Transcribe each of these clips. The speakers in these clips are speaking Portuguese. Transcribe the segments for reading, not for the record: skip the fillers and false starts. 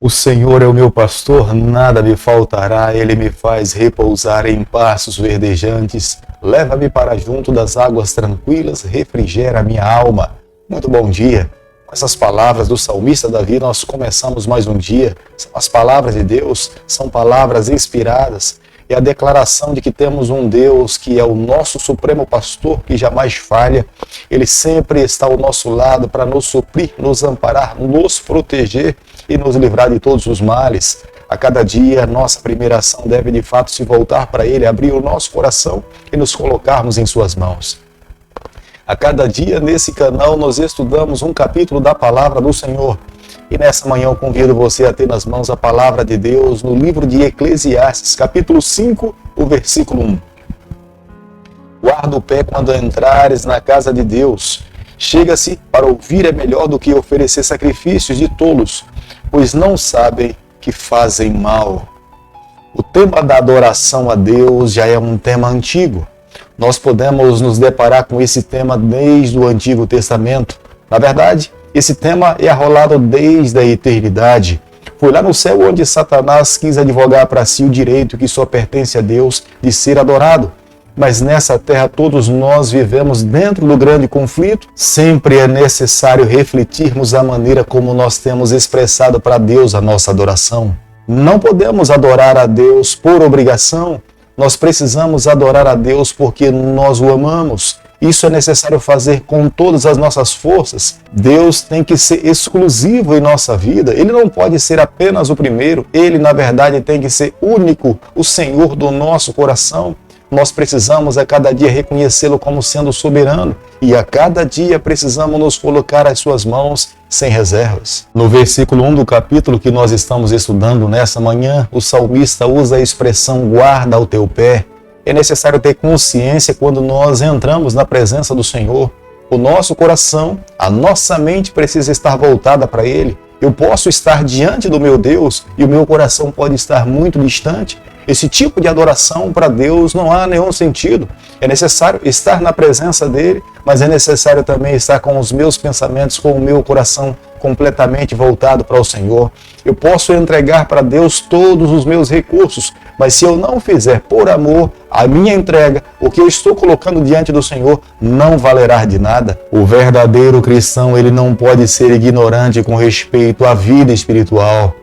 O Senhor é o meu pastor, nada me faltará. Ele me faz repousar em pastos verdejantes. Leva-me para junto das águas tranquilas, refrigera a minha alma. Muito bom dia. Com essas palavras do salmista Davi, nós começamos mais um dia. São as palavras de Deus, são palavras inspiradas. É a declaração de que temos um Deus que é o nosso supremo pastor, que jamais falha. Ele sempre está ao nosso lado para nos suprir, nos amparar, nos proteger e nos livrar de todos os males. A cada dia, nossa primeira ação deve de fato se voltar para Ele, abrir o nosso coração e nos colocarmos em Suas mãos. A cada dia, nesse canal, nós estudamos um capítulo da Palavra do Senhor. E nessa manhã eu convido você a ter nas mãos a Palavra de Deus no livro de Eclesiastes, capítulo 5, o versículo 1. Guarda o pé quando entrares na casa de Deus. Chega-se para ouvir é melhor do que oferecer sacrifícios de tolos, pois não sabem que fazem mal. O tema da adoração a Deus já é um tema antigo. Nós podemos nos deparar com esse tema desde o Antigo Testamento. Na verdade, esse tema é arrolado desde a eternidade. Foi lá no céu onde Satanás quis advogar para si o direito que só pertence a Deus de ser adorado. Mas nessa terra todos nós vivemos dentro do grande conflito. Sempre é necessário refletirmos a maneira como nós temos expressado para Deus a nossa adoração. Não podemos adorar a Deus por obrigação. Nós precisamos adorar a Deus porque nós o amamos. Isso é necessário fazer com todas as nossas forças. Deus tem que ser exclusivo em nossa vida. Ele não pode ser apenas o primeiro. Ele, na verdade, tem que ser único, o Senhor do nosso coração. Nós precisamos a cada dia reconhecê-lo como sendo soberano e a cada dia precisamos nos colocar às suas mãos sem reservas. No versículo 1 do capítulo que nós estamos estudando nessa manhã, o salmista usa a expressão guarda o teu pé. É necessário ter consciência quando nós entramos na presença do Senhor. O nosso coração, a nossa mente precisa estar voltada para Ele. Eu posso estar diante do meu Deus e o meu coração pode estar muito distante. Esse tipo de adoração para Deus não há nenhum sentido. É necessário estar na presença dEle, mas é necessário também estar com os meus pensamentos, com o meu coração completamente voltado para o Senhor. Eu posso entregar para Deus todos os meus recursos, mas se eu não fizer por amor a minha entrega, o que eu estou colocando diante do Senhor não valerá de nada. O verdadeiro cristão, ele não pode ser ignorante com respeito à vida espiritual.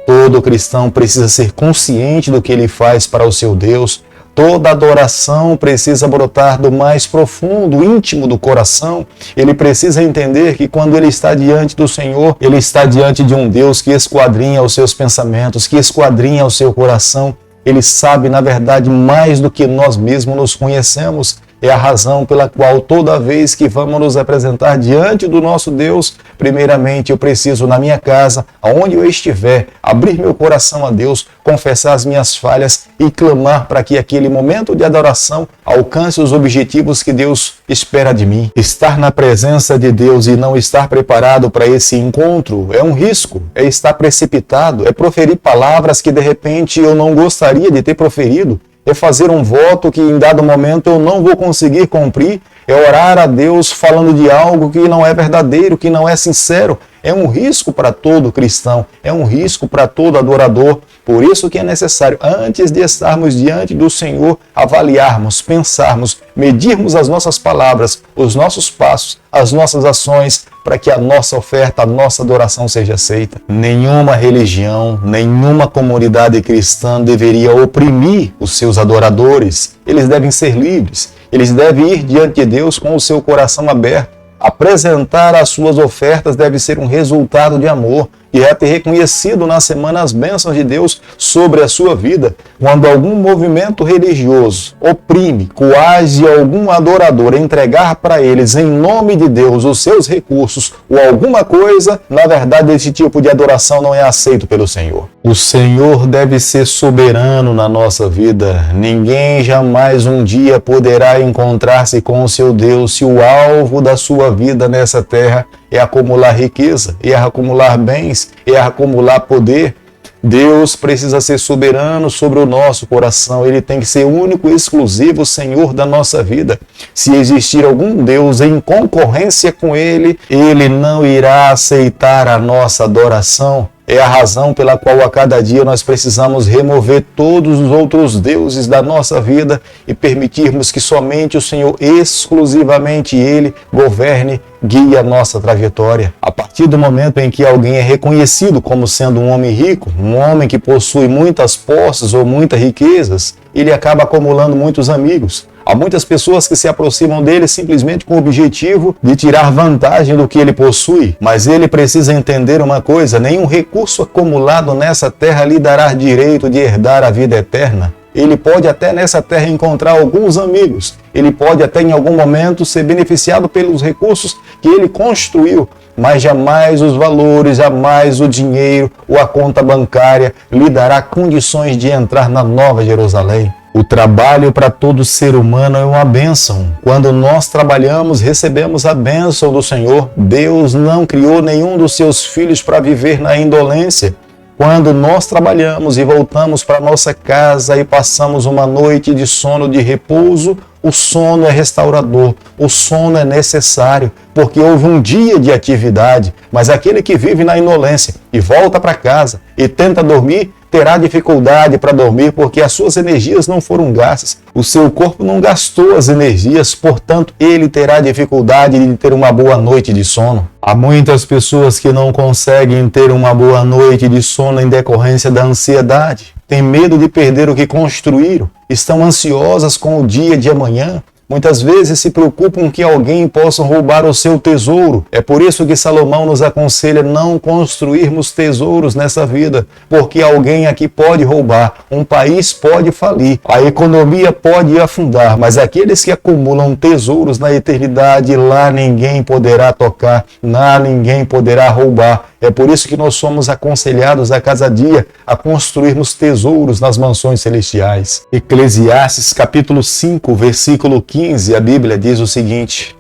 Todo cristão precisa ser consciente do que ele faz para o seu Deus. Toda adoração precisa brotar do mais profundo, íntimo do coração. Ele precisa entender que quando ele está diante do Senhor, ele está diante de um Deus que esquadrinha os seus pensamentos, que esquadrinha o seu coração. Ele sabe, na verdade, mais do que nós mesmos nos conhecemos. É a razão pela qual toda vez que vamos nos apresentar diante do nosso Deus, primeiramente eu preciso na minha casa, aonde eu estiver, abrir meu coração a Deus, confessar as minhas falhas e clamar para que aquele momento de adoração alcance os objetivos que Deus espera de mim. Estar na presença de Deus e não estar preparado para esse encontro é um risco, é estar precipitado, é proferir palavras que de repente eu não gostaria de ter proferido. É fazer um voto que em dado momento eu não vou conseguir cumprir, é orar a Deus falando de algo que não é verdadeiro, que não é sincero. É um risco para todo cristão, é um risco para todo adorador. Por isso que é necessário, antes de estarmos diante do Senhor, avaliarmos, pensarmos, medirmos as nossas palavras, os nossos passos, as nossas ações, para que a nossa oferta, a nossa adoração seja aceita. Nenhuma religião, nenhuma comunidade cristã deveria oprimir os seus adoradores. Eles devem ser livres, eles devem ir diante de Deus com o seu coração aberto. Apresentar as suas ofertas deve ser um resultado de amor e é ter reconhecido na semana as bênçãos de Deus sobre a sua vida. Quando algum movimento religioso oprime, coage algum adorador a entregar para eles em nome de Deus os seus recursos ou alguma coisa, na verdade esse tipo de adoração não é aceito pelo Senhor. O Senhor deve ser soberano na nossa vida. Ninguém jamais um dia poderá encontrar-se com o seu Deus se o alvo da sua vida nessa terra é acumular riqueza, é acumular bens, é acumular poder. Deus precisa ser soberano sobre o nosso coração. Ele tem que ser único e exclusivo Senhor da nossa vida. Se existir algum Deus em concorrência com Ele, Ele não irá aceitar a nossa adoração. É a razão pela qual a cada dia nós precisamos remover todos os outros deuses da nossa vida e permitirmos que somente o Senhor, exclusivamente Ele, governe, guie a nossa trajetória. A partir do momento em que alguém é reconhecido como sendo um homem rico, um homem que possui muitas posses ou muitas riquezas, ele acaba acumulando muitos amigos. Há muitas pessoas que se aproximam dele simplesmente com o objetivo de tirar vantagem do que ele possui, mas ele precisa entender uma coisa: nenhum recurso acumulado nessa terra lhe dará direito de herdar a vida eterna. Ele pode até nessa terra encontrar alguns amigos, ele pode até em algum momento ser beneficiado pelos recursos que ele construiu, mas jamais os valores, jamais o dinheiro ou a conta bancária lhe dará condições de entrar na Nova Jerusalém. O trabalho para todo ser humano é uma bênção. Quando nós trabalhamos, recebemos a bênção do Senhor. Deus não criou nenhum dos seus filhos para viver na indolência. Quando nós trabalhamos e voltamos para nossa casa e passamos uma noite de sono, de repouso, o sono é restaurador, o sono é necessário, porque houve um dia de atividade, mas aquele que vive na indolência e volta para casa e tenta dormir, terá dificuldade para dormir porque as suas energias não foram gastas, o seu corpo não gastou as energias, portanto ele terá dificuldade de ter uma boa noite de sono. Há muitas pessoas que não conseguem ter uma boa noite de sono em decorrência da ansiedade, têm medo de perder o que construíram, estão ansiosas com o dia de amanhã. Muitas vezes se preocupam que alguém possa roubar o seu tesouro. É por isso que Salomão nos aconselha não construirmos tesouros nessa vida, porque alguém aqui pode roubar, um país pode falir, a economia pode afundar, mas aqueles que acumulam tesouros na eternidade, lá ninguém poderá tocar, lá ninguém poderá roubar. É por isso que nós somos aconselhados a cada dia a construirmos tesouros nas mansões celestiais. Eclesiastes capítulo 5, versículo 15, a Bíblia diz o seguinte: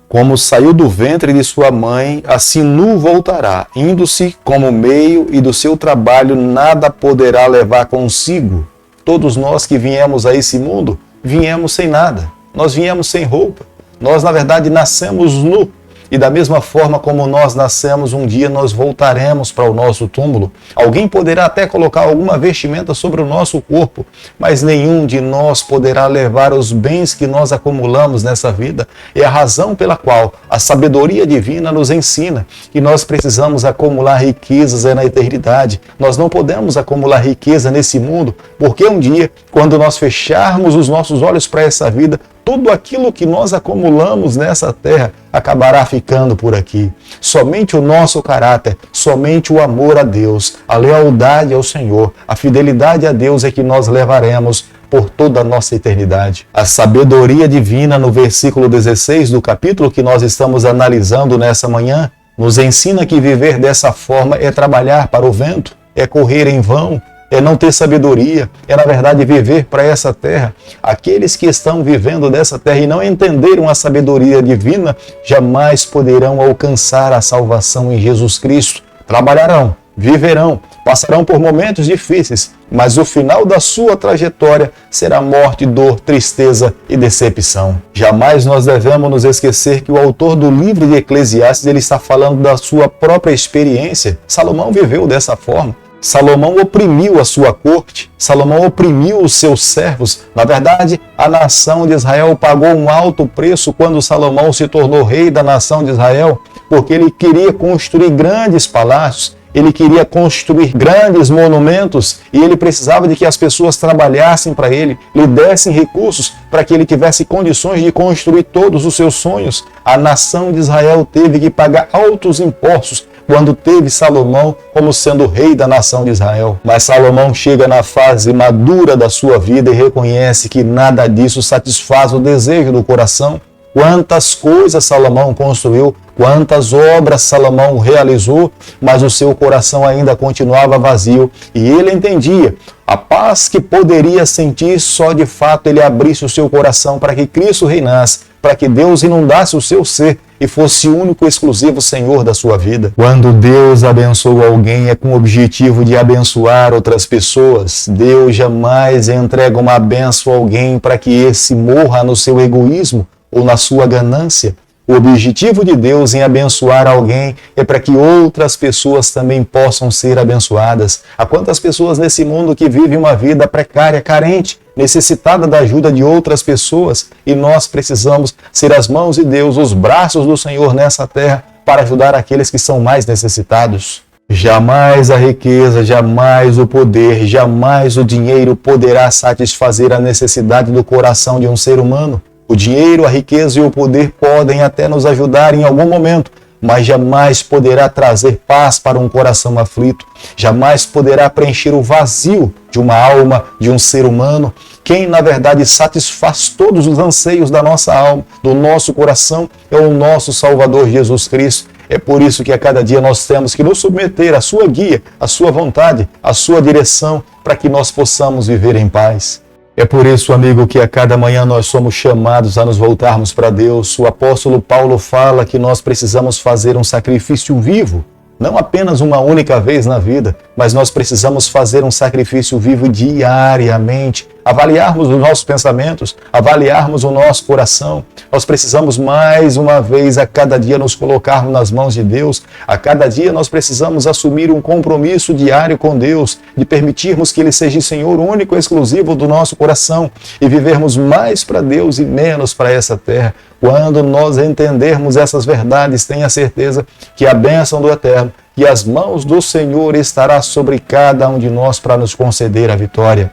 como saiu do ventre de sua mãe, assim nu voltará, indo-se como meio, e do seu trabalho nada poderá levar consigo. Todos nós que viemos a esse mundo, viemos sem nada. Nós viemos sem roupa. Nós, na verdade, nascemos nu. E da mesma forma como nós nascemos, um dia nós voltaremos para o nosso túmulo. Alguém poderá até colocar alguma vestimenta sobre o nosso corpo, mas nenhum de nós poderá levar os bens que nós acumulamos nessa vida. É a razão pela qual a sabedoria divina nos ensina que nós precisamos acumular riquezas na eternidade. Nós não podemos acumular riqueza nesse mundo, porque um dia, quando nós fecharmos os nossos olhos para essa vida, tudo aquilo que nós acumulamos nessa terra acabará ficando por aqui. Somente o nosso caráter, somente o amor a Deus, a lealdade ao Senhor, a fidelidade a Deus é que nós levaremos por toda a nossa eternidade. A sabedoria divina, no versículo 16 do capítulo que nós estamos analisando nessa manhã, nos ensina que viver dessa forma é trabalhar para o vento, é correr em vão, é não ter sabedoria, é na verdade viver para essa terra. Aqueles que estão vivendo dessa terra e não entenderam a sabedoria divina, jamais poderão alcançar a salvação em Jesus Cristo. Trabalharão, viverão, passarão por momentos difíceis, mas o final da sua trajetória será morte, dor, tristeza e decepção. Jamais nós devemos nos esquecer que o autor do livro de Eclesiastes, ele está falando da sua própria experiência. Salomão viveu dessa forma. Salomão oprimiu a sua corte, Salomão oprimiu os seus servos. Na verdade, a nação de Israel pagou um alto preço quando Salomão se tornou rei da nação de Israel, porque ele queria construir grandes palácios, ele queria construir grandes monumentos e ele precisava de que as pessoas trabalhassem para ele, lhe dessem recursos para que ele tivesse condições de construir todos os seus sonhos. A nação de Israel teve que pagar altos impostos quando teve Salomão como sendo rei da nação de Israel. Mas Salomão chega na fase madura da sua vida e reconhece que nada disso satisfaz o desejo do coração. Quantas coisas Salomão construiu, quantas obras Salomão realizou, mas o seu coração ainda continuava vazio. E ele entendia a paz que poderia sentir só de fato ele abrisse o seu coração para que Cristo reinasse, para que Deus inundasse o seu ser e fosse o único e exclusivo Senhor da sua vida. Quando Deus abençoa alguém, é com o objetivo de abençoar outras pessoas. Deus jamais entrega uma bênção a alguém para que esse morra no seu egoísmo ou na sua ganância. O objetivo de Deus em abençoar alguém é para que outras pessoas também possam ser abençoadas. Há quantas pessoas nesse mundo que vivem uma vida precária, carente, necessitada da ajuda de outras pessoas, e nós precisamos ser as mãos de Deus, os braços do Senhor nessa terra para ajudar aqueles que são mais necessitados. Jamais a riqueza, jamais o poder, jamais o dinheiro poderá satisfazer a necessidade do coração de um ser humano. O dinheiro, a riqueza e o poder podem até nos ajudar em algum momento, mas jamais poderá trazer paz para um coração aflito, jamais poderá preencher o vazio de uma alma, de um ser humano. Quem, na verdade, satisfaz todos os anseios da nossa alma, do nosso coração, é o nosso Salvador Jesus Cristo. É por isso que a cada dia nós temos que nos submeter à sua guia, à sua vontade, à sua direção, para que nós possamos viver em paz. É por isso, amigo, que a cada manhã nós somos chamados a nos voltarmos para Deus. O apóstolo Paulo fala que nós precisamos fazer um sacrifício vivo, não apenas uma única vez na vida, mas nós precisamos fazer um sacrifício vivo diariamente, avaliarmos os nossos pensamentos, avaliarmos o nosso coração. Nós precisamos mais uma vez a cada dia nos colocarmos nas mãos de Deus. A cada dia nós precisamos assumir um compromisso diário com Deus, de permitirmos que Ele seja o Senhor único e exclusivo do nosso coração e vivermos mais para Deus e menos para essa terra. Quando nós entendermos essas verdades, tenha certeza que a bênção do Eterno e as mãos do Senhor estará sobre cada um de nós para nos conceder a vitória.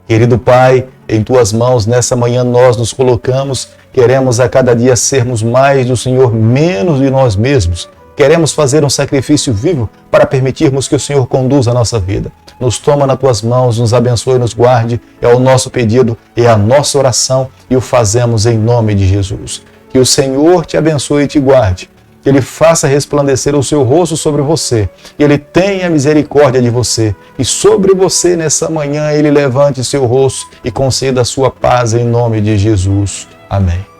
Querido Pai, em Tuas mãos nessa manhã nós nos colocamos, queremos a cada dia sermos mais do Senhor, menos de nós mesmos. Queremos fazer um sacrifício vivo para permitirmos que o Senhor conduza a nossa vida. Nos toma nas Tuas mãos, nos abençoe e nos guarde. É o nosso pedido, é a nossa oração e o fazemos em nome de Jesus. Que o Senhor te abençoe e te guarde. Que Ele faça resplandecer o seu rosto sobre você. Que Ele tenha misericórdia de você. E sobre você nessa manhã Ele levante seu rosto e conceda a sua paz em nome de Jesus. Amém.